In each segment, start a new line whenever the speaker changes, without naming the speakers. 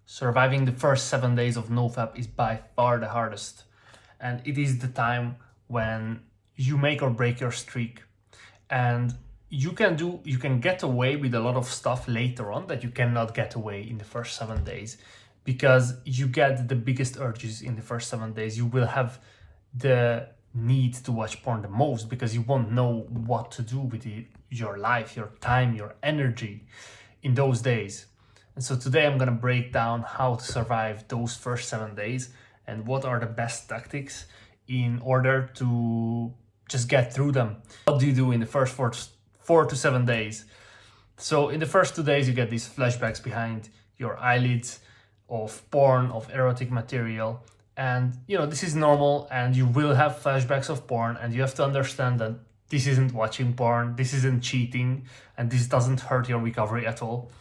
surviving the first 7 days of NoFap is by far the hardest. And it is the time when you make or break your streak. And you can get away with a lot of stuff later on that you cannot get away in the first 7 days, because you get the biggest urges in the first 7 days. You will have the need to watch porn the most because you won't know what to do with your life, your time, your energy in those days. And so today I'm going to break down how to survive those first 7 days and what are the best tactics in order to just get through them. What do you do in the first 4 to 7 days? So in the first 2 days, you get these flashbacks behind your eyelids of porn, of erotic material. And this is normal, and you will have flashbacks of porn, and you have to understand that this isn't watching porn, this isn't cheating, and this doesn't hurt your recovery at all.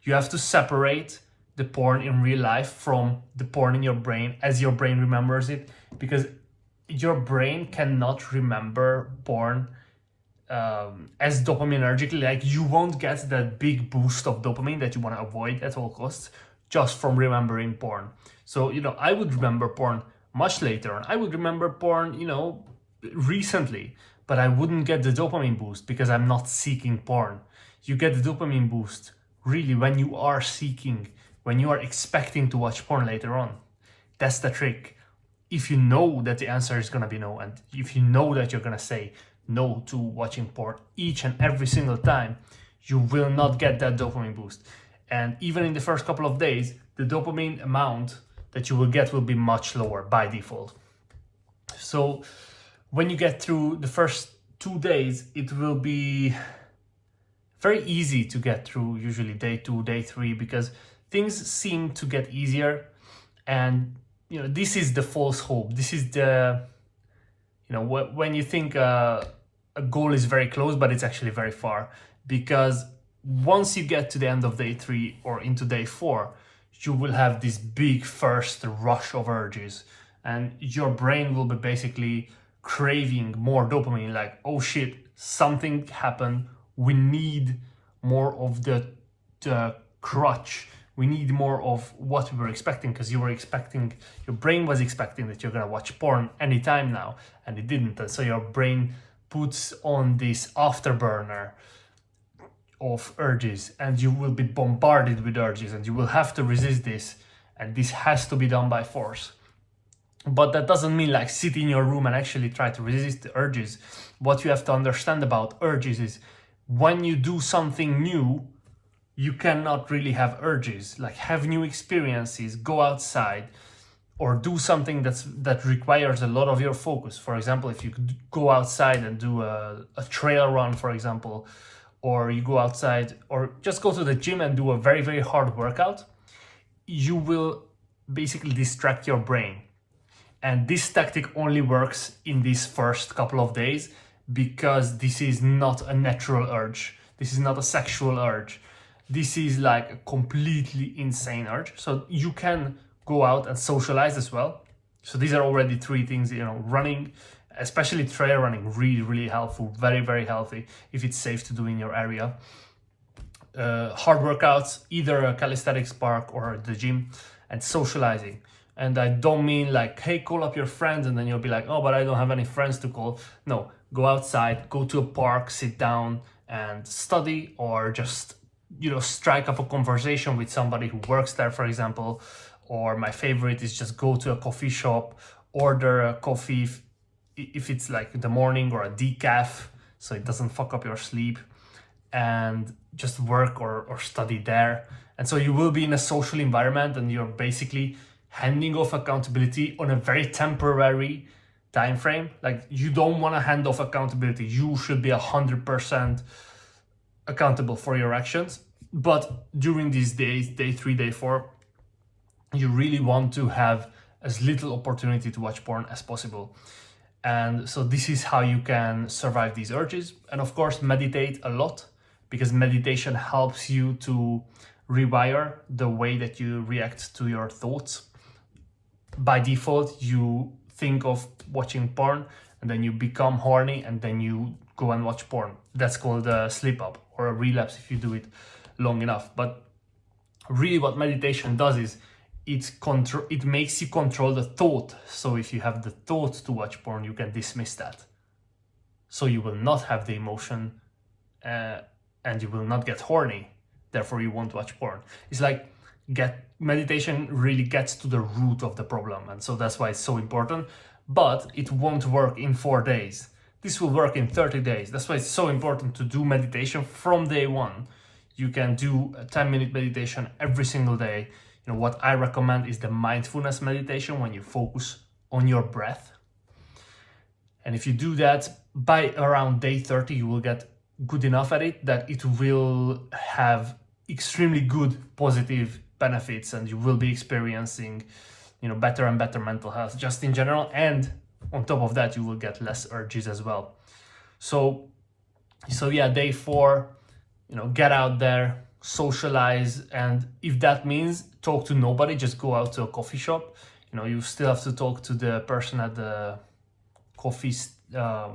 You have to separate the porn in real life from the porn in your brain as your brain remembers it, because your brain cannot remember porn as dopaminergically. Like, you won't get that big boost of dopamine that you want to avoid at all costs just from remembering porn. So, I would remember porn much later on. I would remember porn, recently, but I wouldn't get the dopamine boost because I'm not seeking porn. You get the dopamine boost really when you are seeking, when you are expecting to watch porn later on. That's the trick. If you know that the answer is going to be no, and if you know that you're going to say no to watching porn each and every single time, you will not get that dopamine boost. And even in the first couple of days, the dopamine amount that you will get will be much lower by default. So when you get through the first 2 days, it will be very easy to get through, usually day 2, day 3, because things seem to get easier. And this is the false hope. This is the when you think a goal is very close, but it's actually very far. Because once you get to the end of day 3 or into day 4, you will have this big first rush of urges, and your brain will be basically craving more dopamine. Like, oh shit, something happened. We need more of the crutch. We need more of what we were expecting, because your brain was expecting that you're going to watch porn anytime now, and it didn't. And so your brain puts on this afterburner of urges, and you will be bombarded with urges, and you will have to resist this, and this has to be done by force. But that doesn't mean like sit in your room and actually try to resist the urges. What you have to understand about urges is when you do something new, you cannot really have urges. Like, have new experiences, go outside, or do something that requires a lot of your focus. For example, if you go outside and do a trail run, for example, or you go outside or just go to the gym and do a very, very hard workout, you will basically distract your brain. And this tactic only works in these first couple of days, because this is not a natural urge. This is not a sexual urge. This is like a completely insane urge. So you can go out and socialize as well. So these are already 3 things, running, especially trail running, really, really helpful, very, very healthy if it's safe to do in your area. Hard workouts, either a calisthenics park or the gym, and socializing. And I don't mean like, hey, call up your friends, and then you'll be like, oh, but I don't have any friends to call. No, go outside, go to a park, sit down and study, or just, strike up a conversation with somebody who works there, for example. Or my favorite is just go to a coffee shop, order a coffee if it's like the morning, or a decaf, so it doesn't fuck up your sleep, and just work or study there. And so you will be in a social environment, and you're basically handing off accountability on a very temporary time frame. Like, you don't want to hand off accountability. You should be 100% accountable for your actions. But during these days, day 3, day 4, you really want to have as little opportunity to watch porn as possible. And so this is how you can survive these urges. And of course, meditate a lot, because meditation helps you to rewire the way that you react to your thoughts. By default, you think of watching porn, and then you become horny, and then you go and watch porn. That's called a slip up or a relapse if you do it long enough. But really what meditation does is it makes you control the thought. So if you have the thought to watch porn, you can dismiss that. So you will not have the emotion and you will not get horny. Therefore, you won't watch porn. It's like meditation really gets to the root of the problem. And so that's why it's so important. But it won't work in 4 days. This will work in 30 days. That's why it's so important to do meditation from day one. You can do a 10-minute meditation every single day. You know, what I recommend is the mindfulness meditation, when you focus on your breath. And if you do that by around day 30, you will get good enough at it that it will have extremely good positive benefits, and you will be experiencing, you know, better and better mental health just in general. And on top of that, you will get less urges as well. So yeah, day 4, you know, get out there, socialize, and if that means talk to nobody, just go out to a coffee shop. You know, you still have to talk to the person at the coffee,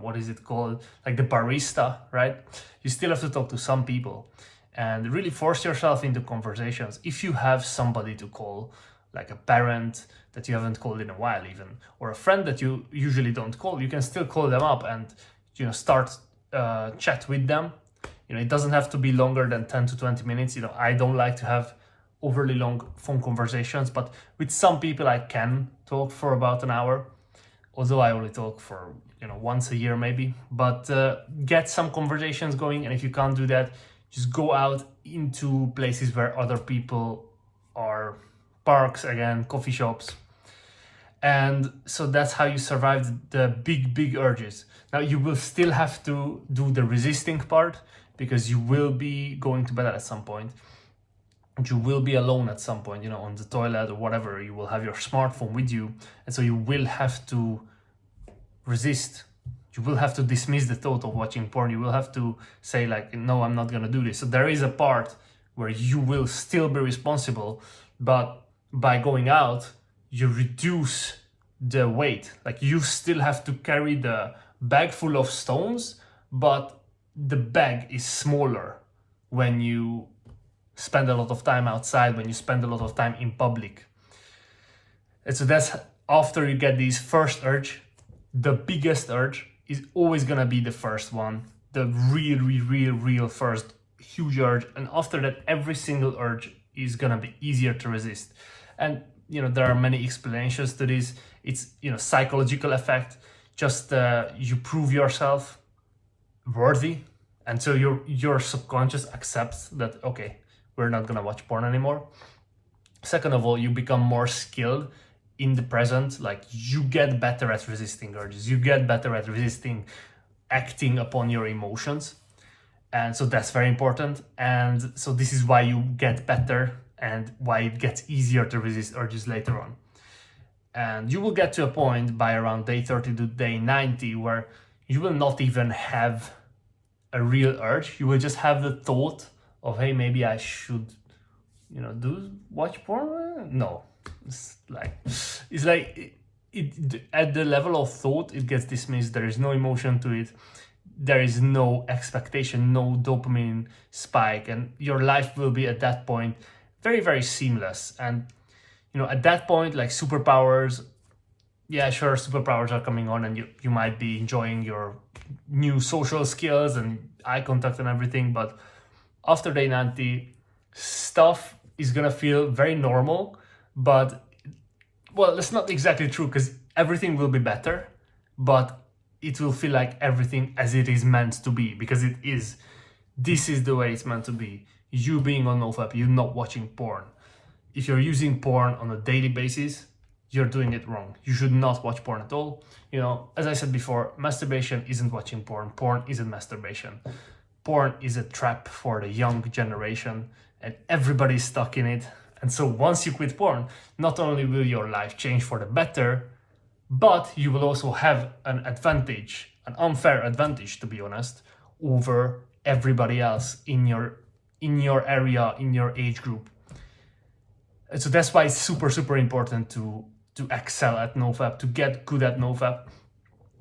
what is it called? Like the barista, right? You still have to talk to some people and really force yourself into conversations. If you have somebody to call, like a parent that you haven't called in a while even, or a friend that you usually don't call, you can still call them up and, you know, start chat with them. You know, it doesn't have to be longer than 10 to 20 minutes. You know, I don't like to have overly long phone conversations, but with some people I can talk for about an hour, although I only talk for, you know, once a year maybe. But get some conversations going, and if you can't do that, just go out into places where other people are, parks again, coffee shops. And so that's how you survive the big urges. Now you will still have to do the resisting part, because you will be going to bed at some point. You will be alone at some point, you know, on the toilet or whatever. You will have your smartphone with you, and so you will have to resist. You will have to dismiss the thought of watching porn. You will have to say like, no, I'm not gonna do this. So there is a part where you will still be responsible, but by going out, you reduce the weight. Like, you still have to carry the bag full of stones, but the bag is smaller when you spend a lot of time outside, when you spend a lot of time in public. And so that's after you get these first urge. The biggest urge is always gonna be the first one, the real first huge urge. And after that, every single urge is gonna be easier to resist. And, you know, there are many explanations to this. It's, you know, psychological effect. Just you prove yourself worthy, and so your subconscious accepts that, okay, we're not gonna watch porn anymore. Second of all, you become more skilled in the present. Like, you get better at resisting urges, you get better at resisting acting upon your emotions, and so that's very important. And so this is why you get better and why it gets easier to resist urges later on. And you will get to a point by around day 30 to day 90 where you will not even have a real urge. You will just have the thought of, hey, maybe I should, you know, watch porn. No, it's like it at the level of thought, it gets dismissed. There is no emotion to it. There is no expectation, no dopamine spike, and your life will be at that point very seamless. And, you know, at that point, like, superpowers, yeah, sure, superpowers are coming on, and you might be enjoying your new social skills and eye contact and everything, but after day 90, stuff is gonna feel very normal. But, well, that's not exactly true, because everything will be better, but it will feel like everything as it is meant to be, because it is. This is the way it's meant to be. You being on NoFap, you're not watching porn. If you're using porn on a daily basis, you're doing it wrong. You should not watch porn at all. You know, as I said before, masturbation isn't watching porn. Porn isn't masturbation. Porn is a trap for the young generation, and everybody's stuck in it. And so once you quit porn, not only will your life change for the better, but you will also have an advantage, an unfair advantage, to be honest, over everybody else in your area, in your age group. And so that's why it's super important to excel at NoFap, to get good at NoFap.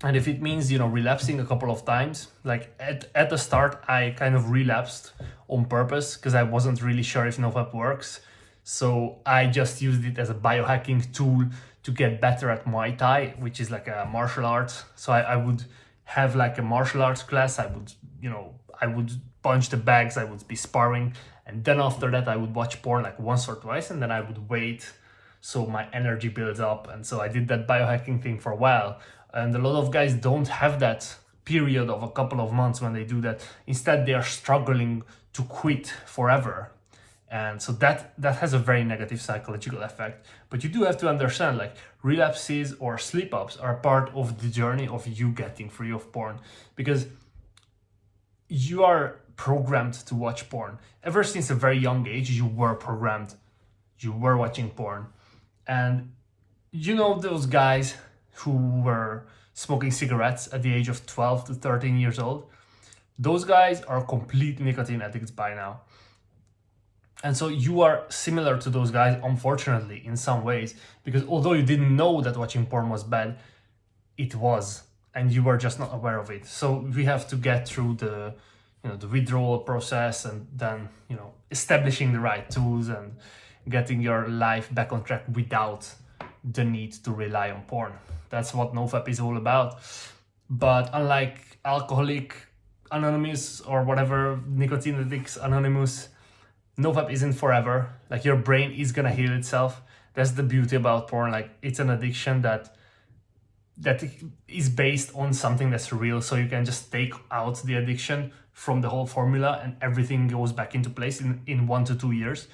And if it means, you know, relapsing a couple of times, like at the start, I kind of relapsed on purpose because I wasn't really sure if NoFap works. So I just used it as a biohacking tool to get better at Muay Thai, which is like a martial arts. So I would have like a martial arts class. I would, I would punch the bags, I would be sparring. And then after that, I would watch porn like once or twice, and then I would wait so my energy builds up. And so I did that biohacking thing for a while. And a lot of guys don't have that period of a couple of months when they do that. Instead, they are struggling to quit forever. And so that has a very negative psychological effect. But you do have to understand, like, relapses or slip-ups are part of the journey of you getting free of porn, because you are programmed to watch porn. Ever since a very young age, you were programmed. You were watching porn. And those guys who were smoking cigarettes at the age of 12 to 13 years old, those guys are complete nicotine addicts by now. And so you are similar to those guys, unfortunately, in some ways, because although you didn't know that watching porn was bad, it was, and you were just not aware of it. So we have to get through the withdrawal process, and then, establishing the right tools and getting your life back on track without the need to rely on porn. That's what NoFap is all about. But unlike Alcoholic Anonymous or whatever, Nicotine Addicts Anonymous, NoFap isn't forever. Like, your brain is gonna heal itself. That's the beauty about porn. Like, it's an addiction that is based on something that's real. So you can just take out the addiction from the whole formula and everything goes back into place in 1 to 2 years.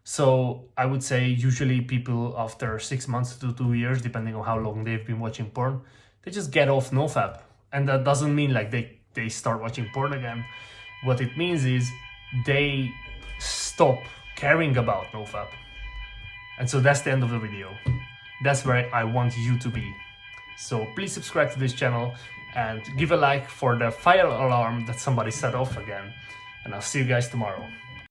So I would say usually people after 6 months to 2 years, depending on how long they've been watching porn, they just get off NoFap. And that doesn't mean like they start watching porn again. What it means is they stop caring about NoFap. And so that's the end of the video. That's where I want you to be. So please subscribe to this channel and give a like for the fire alarm that somebody set off again. And I'll see you guys tomorrow.